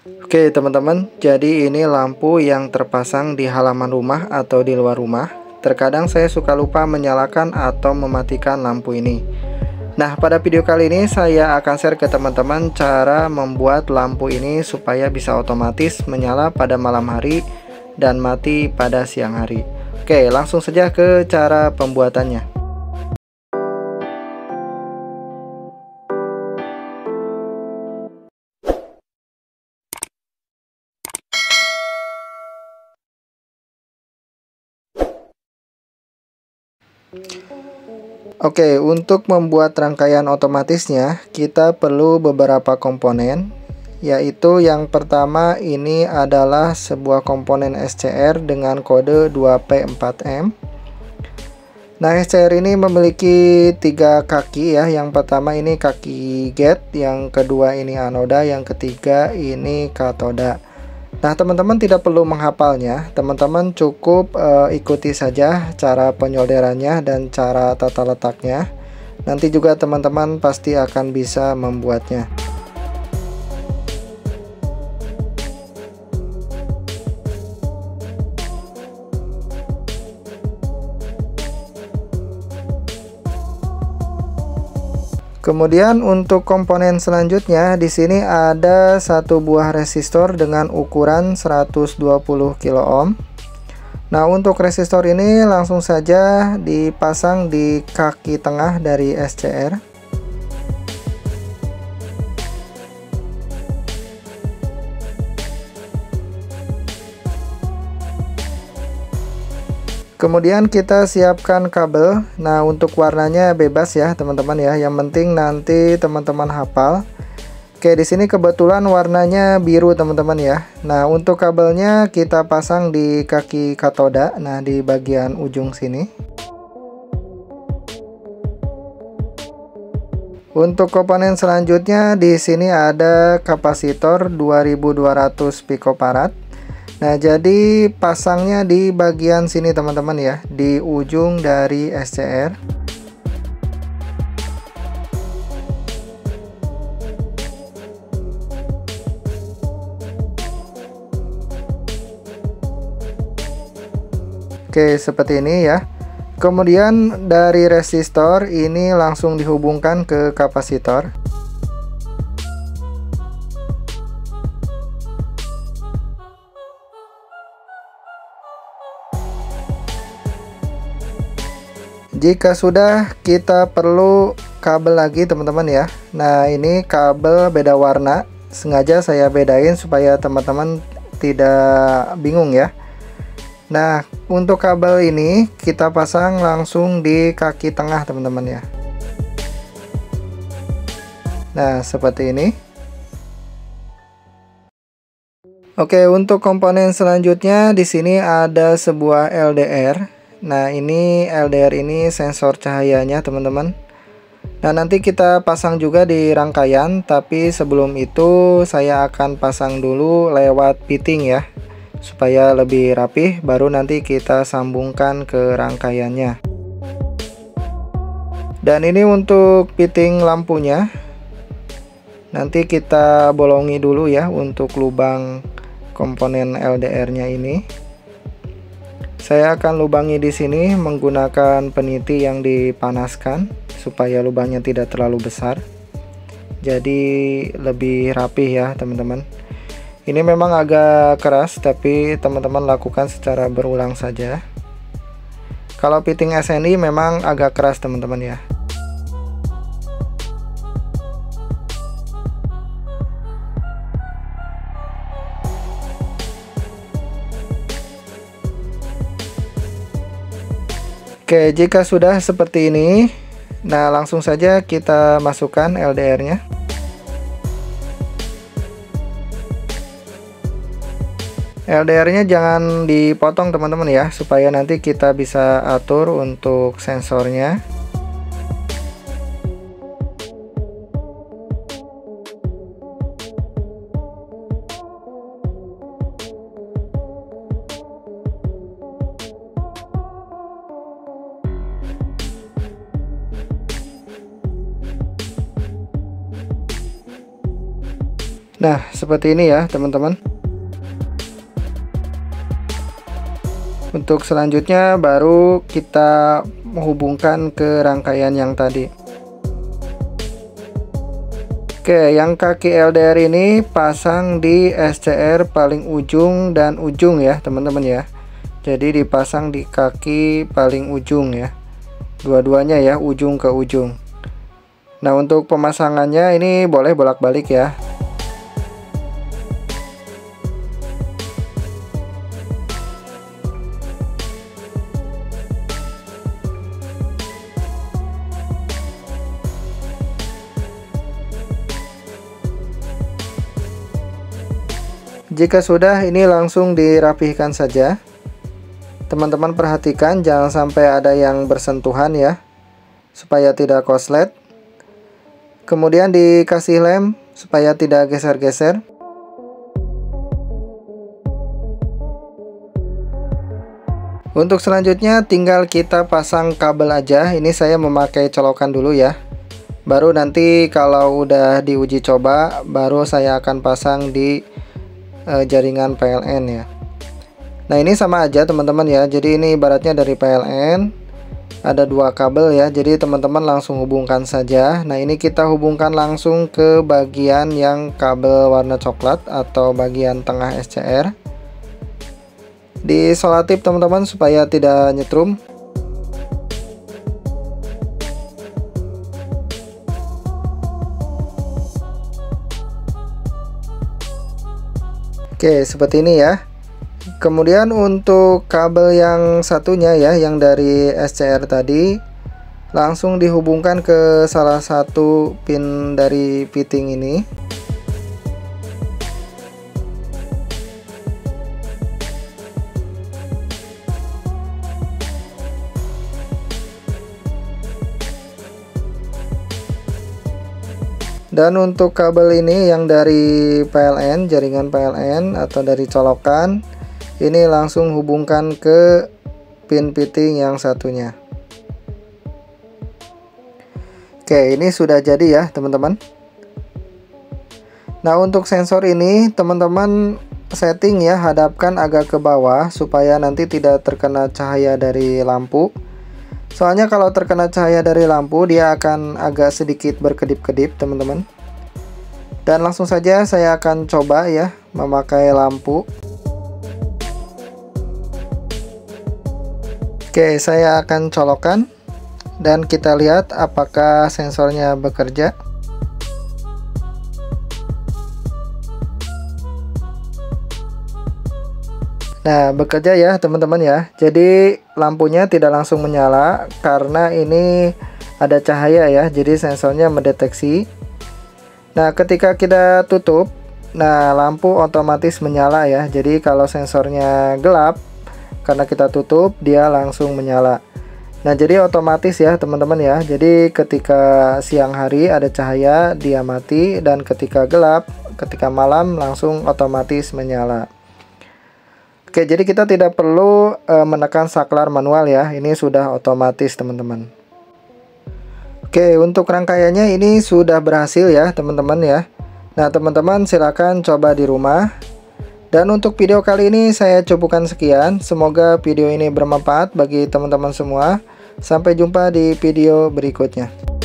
Oke teman-teman, jadi ini lampu yang terpasang di halaman rumah atau di luar rumah. Terkadang saya suka lupa menyalakan atau mematikan lampu ini. Nah, pada video kali ini saya akan share ke teman-teman cara membuat lampu ini supaya bisa otomatis menyala pada malam hari dan mati pada siang hari. Oke, langsung saja ke cara pembuatannya. Oke, untuk membuat rangkaian otomatisnya kita perlu beberapa komponen, yaitu yang pertama ini adalah sebuah komponen SCR dengan kode 2P4M. Nah, SCR ini memiliki 3 kaki ya. Yang pertama ini kaki gate, yang kedua ini anoda, yang ketiga ini katoda. Nah, teman-teman tidak perlu menghafalnya, teman-teman cukup ikuti saja cara penyolderannya dan cara tata letaknya. Nanti juga teman-teman pasti akan bisa membuatnya. Kemudian untuk komponen selanjutnya di sini ada satu buah resistor dengan ukuran 120 kilo ohm. Nah, untuk resistor ini langsung saja dipasang di kaki tengah dari SCR. Kemudian kita siapkan kabel. Nah, untuk warnanya bebas ya teman-teman ya. Yang penting nanti teman-teman hafal. Oke, di sini kebetulan warnanya biru teman-teman ya. Nah, untuk kabelnya kita pasang di kaki katoda. Nah, di bagian ujung sini. Untuk komponen selanjutnya di sini ada kapasitor 2200 picofarad. Nah, jadi pasangnya di bagian sini teman-teman ya, di ujung dari SCR. Oke, seperti ini ya. Kemudian dari resistor ini langsung dihubungkan ke kapasitor. Jika sudah, kita perlu kabel lagi teman-teman ya. Nah, ini kabel beda warna, sengaja saya bedain supaya teman-teman tidak bingung ya. Nah, untuk kabel ini kita pasang langsung di kaki tengah teman-teman ya. Nah, seperti ini. Oke, untuk komponen selanjutnya di sini ada sebuah LDR. Nah, ini LDR ini sensor cahayanya teman-teman. Nah, nanti kita pasang juga di rangkaian, tapi sebelum itu saya akan pasang dulu lewat fitting ya, supaya lebih rapih, baru nanti kita sambungkan ke rangkaiannya. Dan ini untuk fitting lampunya. Nanti kita bolongi dulu ya untuk lubang komponen LDR-nya ini. Saya akan lubangi di sini menggunakan peniti yang dipanaskan supaya lubangnya tidak terlalu besar. Jadi lebih rapih ya, teman-teman. Ini memang agak keras, tapi teman-teman lakukan secara berulang saja. Kalau fitting SNI memang agak keras, teman-teman ya. Oke, jika sudah seperti ini, nah langsung saja kita masukkan LDR-nya. LDR-nya jangan dipotong teman-teman ya, supaya nanti kita bisa atur untuk sensornya. Nah, seperti ini ya teman-teman. Untuk selanjutnya baru kita menghubungkan ke rangkaian yang tadi. Oke, yang kaki LDR ini pasang di SCR paling ujung dan ujung ya teman-teman ya. Jadi dipasang di kaki paling ujung ya, dua-duanya ya, ujung ke ujung. Nah, untuk pemasangannya ini boleh bolak-balik ya. Jika sudah, ini langsung dirapihkan saja. Teman-teman perhatikan jangan sampai ada yang bersentuhan ya, supaya tidak korslet. Kemudian dikasih lem supaya tidak geser-geser. Untuk selanjutnya tinggal kita pasang kabel aja. Ini saya memakai colokan dulu ya. Baru nanti kalau udah diuji coba, baru saya akan pasang di jaringan PLN ya. Nah, ini sama aja teman-teman ya. Jadi ini ibaratnya dari PLN ada dua kabel ya. Jadi teman-teman langsung hubungkan saja. Nah, ini kita hubungkan langsung ke bagian yang kabel warna coklat atau bagian tengah SCR. Disolatif teman-teman supaya tidak nyetrum. Oke, seperti ini ya. Kemudian untuk kabel yang satunya ya, yang dari SCR tadi, langsung dihubungkan ke salah satu pin dari fitting ini. Dan untuk kabel ini yang dari PLN, jaringan PLN atau dari colokan, ini langsung hubungkan ke pin fitting yang satunya. Oke, ini sudah jadi ya teman-teman. Nah, untuk sensor ini teman-teman setting ya, hadapkan agak ke bawah supaya nanti tidak terkena cahaya dari lampu. Soalnya kalau terkena cahaya dari lampu dia akan agak sedikit berkedip-kedip teman-teman. Dan langsung saja saya akan coba ya memakai lampu. Oke, saya akan colokkan dan kita lihat apakah sensornya bekerja. Nah, bekerja ya teman-teman ya. Jadi lampunya tidak langsung menyala karena ini ada cahaya ya. Jadi sensornya mendeteksi. Nah, ketika kita tutup, nah lampu otomatis menyala ya. Jadi kalau sensornya gelap karena kita tutup, dia langsung menyala. Nah, jadi otomatis ya teman-teman ya. Jadi ketika siang hari ada cahaya, dia mati, dan ketika gelap, ketika malam langsung otomatis menyala. Oke, jadi kita tidak perlu menekan saklar manual ya. Ini sudah otomatis teman-teman. Oke, untuk rangkaiannya ini sudah berhasil ya teman-teman ya. Nah, teman-teman silakan coba di rumah. Dan untuk video kali ini saya cukupkan sekian. Semoga video ini bermanfaat bagi teman-teman semua. Sampai jumpa di video berikutnya.